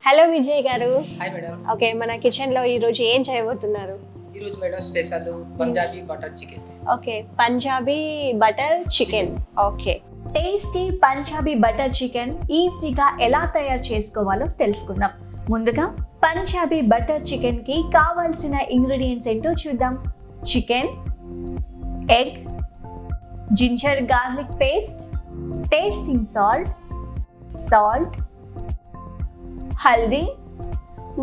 Hello Vijay గారు. Hi madam. Okay, మన kitchen లో ఈ రోజు ఏం చేయబోతున్నారు? ఈ రోజు madam special Punjabi butter chicken. Okay, Punjabi butter chicken. Okay, tasty Punjabi butter chicken ఈజీగా ఎలా తయారు చేసుకోవాలో తెలుసుకుందాం. ముందుగా పంజాబీ బటర్ చికెన్ కి కావాల్సిన ఇంగ్రీడియంట్స్ ఏంటో చూద్దాం. Chicken, egg, ginger garlic paste, tasting salt, haldi,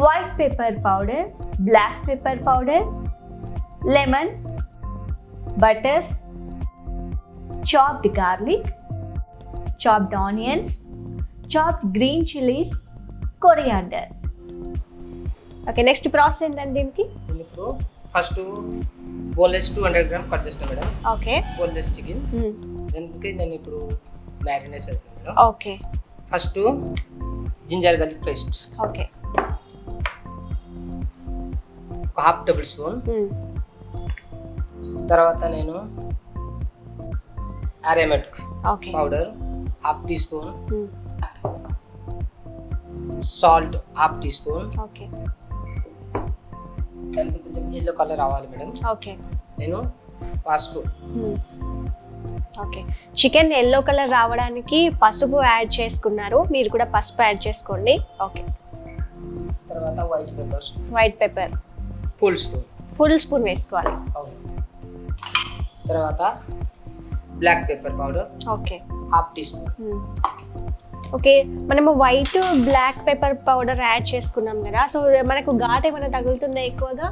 white pepper powder, black pepper powder, lemon, butter, chopped garlic, chopped onions, chopped green chillies, coriander. Okay, next process ఏంటండి దీనికి? నేను ఇప్పుడు ఫస్ట్ బోన్లెస్ 200 గ్రామ్ కట్ చేస్తాను madam. Okay, boneless chicken. దానికి నేను ఇప్పుడు marinate చేస్తాను madam. Okay, first ginger garlic paste okay, ఒక హాఫ్ టేబుల్ స్పూన్. తర్వాత నేను అరేమెట్ okay, powder half teaspoon, salt half teaspoon. Okay, దానికి కొంచెం ఎల్లో కలర్ రావాలి మేడం. ఓకే, నేను పసుపు. ఓకే, చికెన్ ఎల్లో కలర్ రావడానికి పసుపు యాడ్ చేసుకున్నారు, మీరు కూడా పసుపు యాడ్ చేసుకోండి. ఓకే, తర్వాత వైట్ పెప్పర్ ఫుల్ స్పూన్ వేసుకోవాలి. తర్వాత black pepper powder okay, half teaspoon. Okay, మనము white black pepper powder add చేసుకున్నాం కదా, సో మనకు ఘాట్ ఏమైనా తగులుతుందా ఎక్కువగా?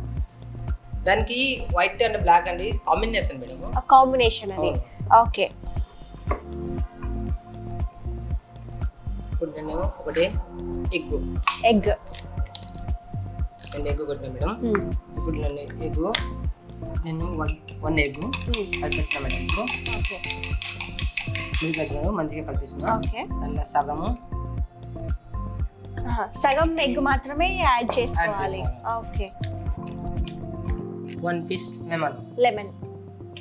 దానికి వైట్ అండ్ బ్లాక్ అండి కాంబినేషన్ మేడం. కాంబినేషన్ అది. ఓకే, ఇప్పుడు నేను ఒకటి ఎగ్ కొట్టినా మేడం. ఇప్పుడు నేను వన్ ఎగ్ కలిపిస్తున్నా మేడం. ఇప్పుడు ఓకే, మంచిగా కలిపిస్తున్నా. ఓకే, దానిలో సగం ఎగ్ మాత్రమే యాడ్ చేసుకోవాలి. Okay, 1 piece lemon,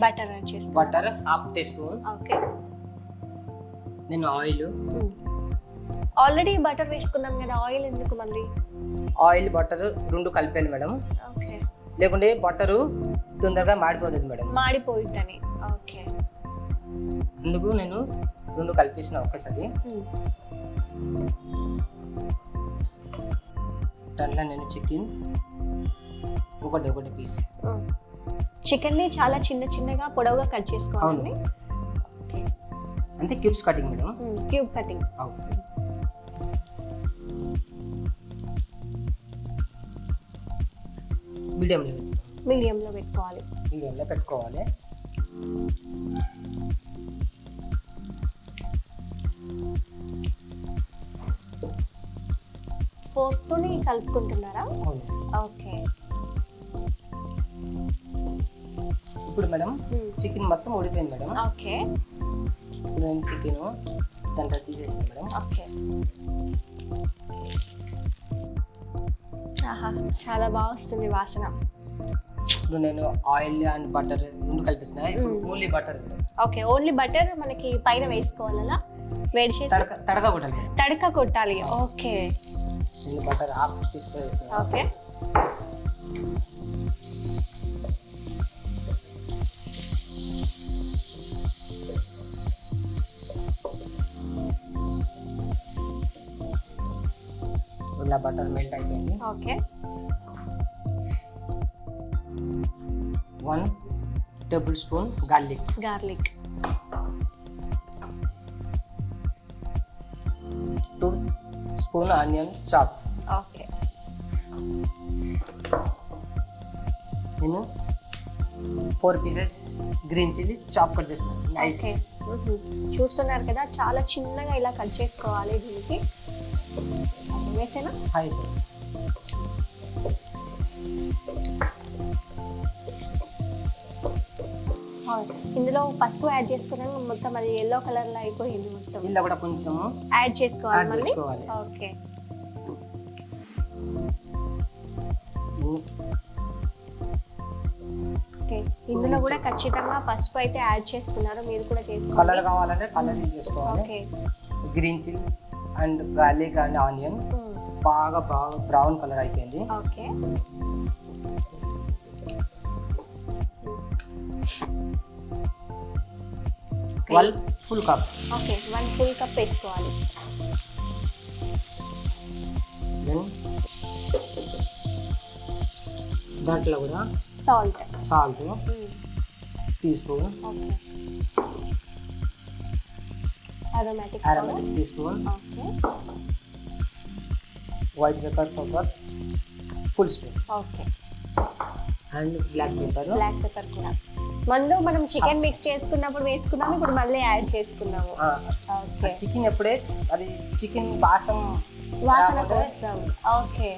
butter add చేస్తాం. Butter half teaspoon. Okay, నేను ఆయిల్ ఆల్రెడీ బటర్ వేసుకున్నాం కదా, ఆయిల్ ఎందుకు మళ్ళీ? ఆయిల్ బటర్ రెండు కలిపాను మేడం. ఓకే, లేకుంటే బటరు తొందరగా మాడిపోతుంది మేడం. మాడిపోయిద్దని. ఓకే, అందుకు నేను రెండు కలిపేసిన ఒక్కసారి. దాంట్లో నేను చికెన్ ఒకటి పీస్. చికెన్ని చాలా చిన్నగా పొడవుగా కట్ చేసుకోవాలి. అంతే, cubes cutting madam. Cube cutting. మీడియంలో పెట్టుకోవాలి. ఫోర్క్తోని కలుపుకుంటున్నారా? ఓకే, ఇప్పుడు మేడం చికెన్ మొత్తం ఉడిపోయింది మేడం. ఓకే, ఇప్పుడు నేను చికెన్ దాంట్లో తీసేస్తాను మేడం. ఓకే, ఆహా, చాలా బాగా వస్తుంది వాసన. ఇప్పుడు నేను ఆయిల్ అండ్ బటర్ రెండు కలిపిస్తున్నా. ఇప్పుడు only butter. Okay, only butter మనకి పైన వేసుకోవాలా? వేడి చేసి తడక కొట్టాలి. ఓకే, నేను బటర్ హాఫ్ టీ స్పూన్ వేసాను. ఓకే, ఇలా బటర్ మెల్ట్ అయిపోయింది. Okay, 1 tablespoon garlic, 2 spoon onion chop. Okay, నేను 4 pieces green chilli chop cut చేస్తున్నాను. నైస్. చూస్తున్నారు కదా, చాలా చిన్నగా ఇలా కట్ చేసుకోవాలి. దీనికి వేసేనా? Hi sir. ఇందులో పసుపు యాడ్ చేసుకున్నాక మొత్తం అది ఎల్లో కలర్ లో అయిపోయింది. మొత్తం ఇలా కూడా కొంచెం యాడ్ చేసుకోవాలి మళ్ళీ. ఓకే, ఇందులో కూడా ఖచ్చితంగా పసుపు అయితే యాడ్ చేసుకున్నారు, మీరు కూడా చేసుకోవాలి. కలర్ కావాలంటే కలర్ యూజ్ చేసుకోవాలి. Okay, green chilli and garlic and onion బాగా బ్రౌన్ కలర్ అయిపోయింది. Okay. Full cup. Okay, 1 full cup వేసుకోవాలి. దెన్ దాంట్లో కూడా salt teaspoon. Okay. Aromatic teaspoon. Okay. White pepper full spoon. Okay. And black pepper కూడా ముందు మనం chicken mix చేసుకున్నప్పుడు వేసుకున్నాము, ఇప్పుడు మళ్ళీ యాడ్ చేసుకున్నాము. ఓకే. చికెన్ ఎప్పుడే అది చికెన్ వాసన కోసం. ఓకే.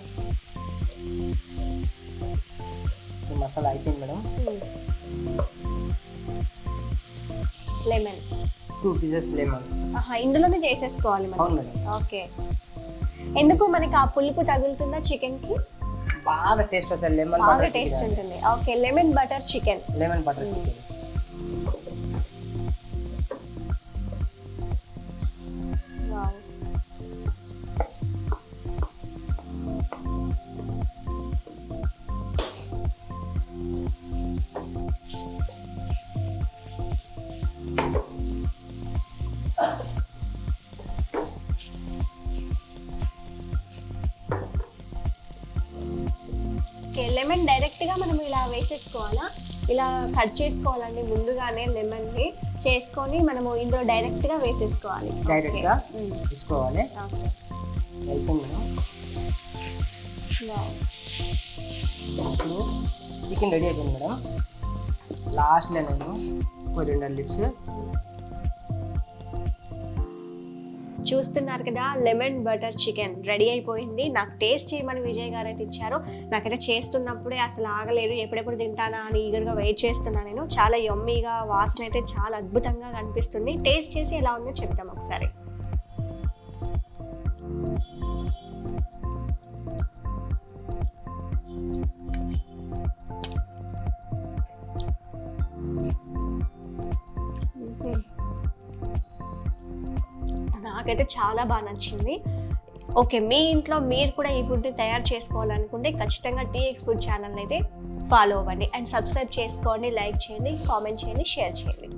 మసాలా అయిపోయింది మేడం. Lemon 2 pieces lemon. ఇందులోనే చేసేసుకోవాలి మనం. అవును మేడం. ఓకే. ఎందుకు మనకి ఆ పులుపు తగులుతుందా చికెన్ కి? బాగా టేస్ట్ వస్తుంది. లెమన్ బాగా టేస్ట్ ఉంటుంది. Okay, lemon butter chicken. Wow. Okay, lemon డైరెక్ట్గా మనం ఇలా వేసేసుకోవాలా? ఇలా కట్ చేసుకోవాలండి ముందుగానే లెమన్ని చేసుకొని మనము ఇందులో డైరెక్ట్గా వేసేసుకోవాలి. డైరెక్ట్గా తీసుకోవాలి. ఓకే. ఇప్పుడు చికెన్ రెడీ అయిపోయింది మేడం. లాస్ట్లో నేను కొరియండర్ లీవ్స్. చూస్తున్నారు కదా, లెమన్ బటర్ చికెన్ రెడీ అయిపోయింది. నాకు టేస్ట్ చేయమని విజయ్ గారు అయితే ఇచ్చారు. నాకైతే చేస్తున్నప్పుడే అసలు ఆగలేదు, ఎప్పుడెప్పుడు తింటానా అని ఈగర్గా వెయిట్ చేస్తున్నాను నేను. చాలా యమ్మీగా, వాసన అయితే చాలా అద్భుతంగా కనిపిస్తుంది. టేస్ట్ చేసి ఎలా ఉందో చెప్తాం ఒకసారి. నాకైతే చాలా బాగా నచ్చింది. ఓకే, మీ ఇంట్లో మీరు కూడా ఈ ఫుడ్ని తయారు చేసుకోవాలనుకుంటే ఖచ్చితంగా టీఎక్స్ ఫుడ్ ఛానల్ అయితే ఫాలో అవ్వండి అండ్ సబ్స్క్రైబ్ చేసుకోండి, లైక్ చేయండి, కామెంట్ చేయండి, షేర్ చేయండి.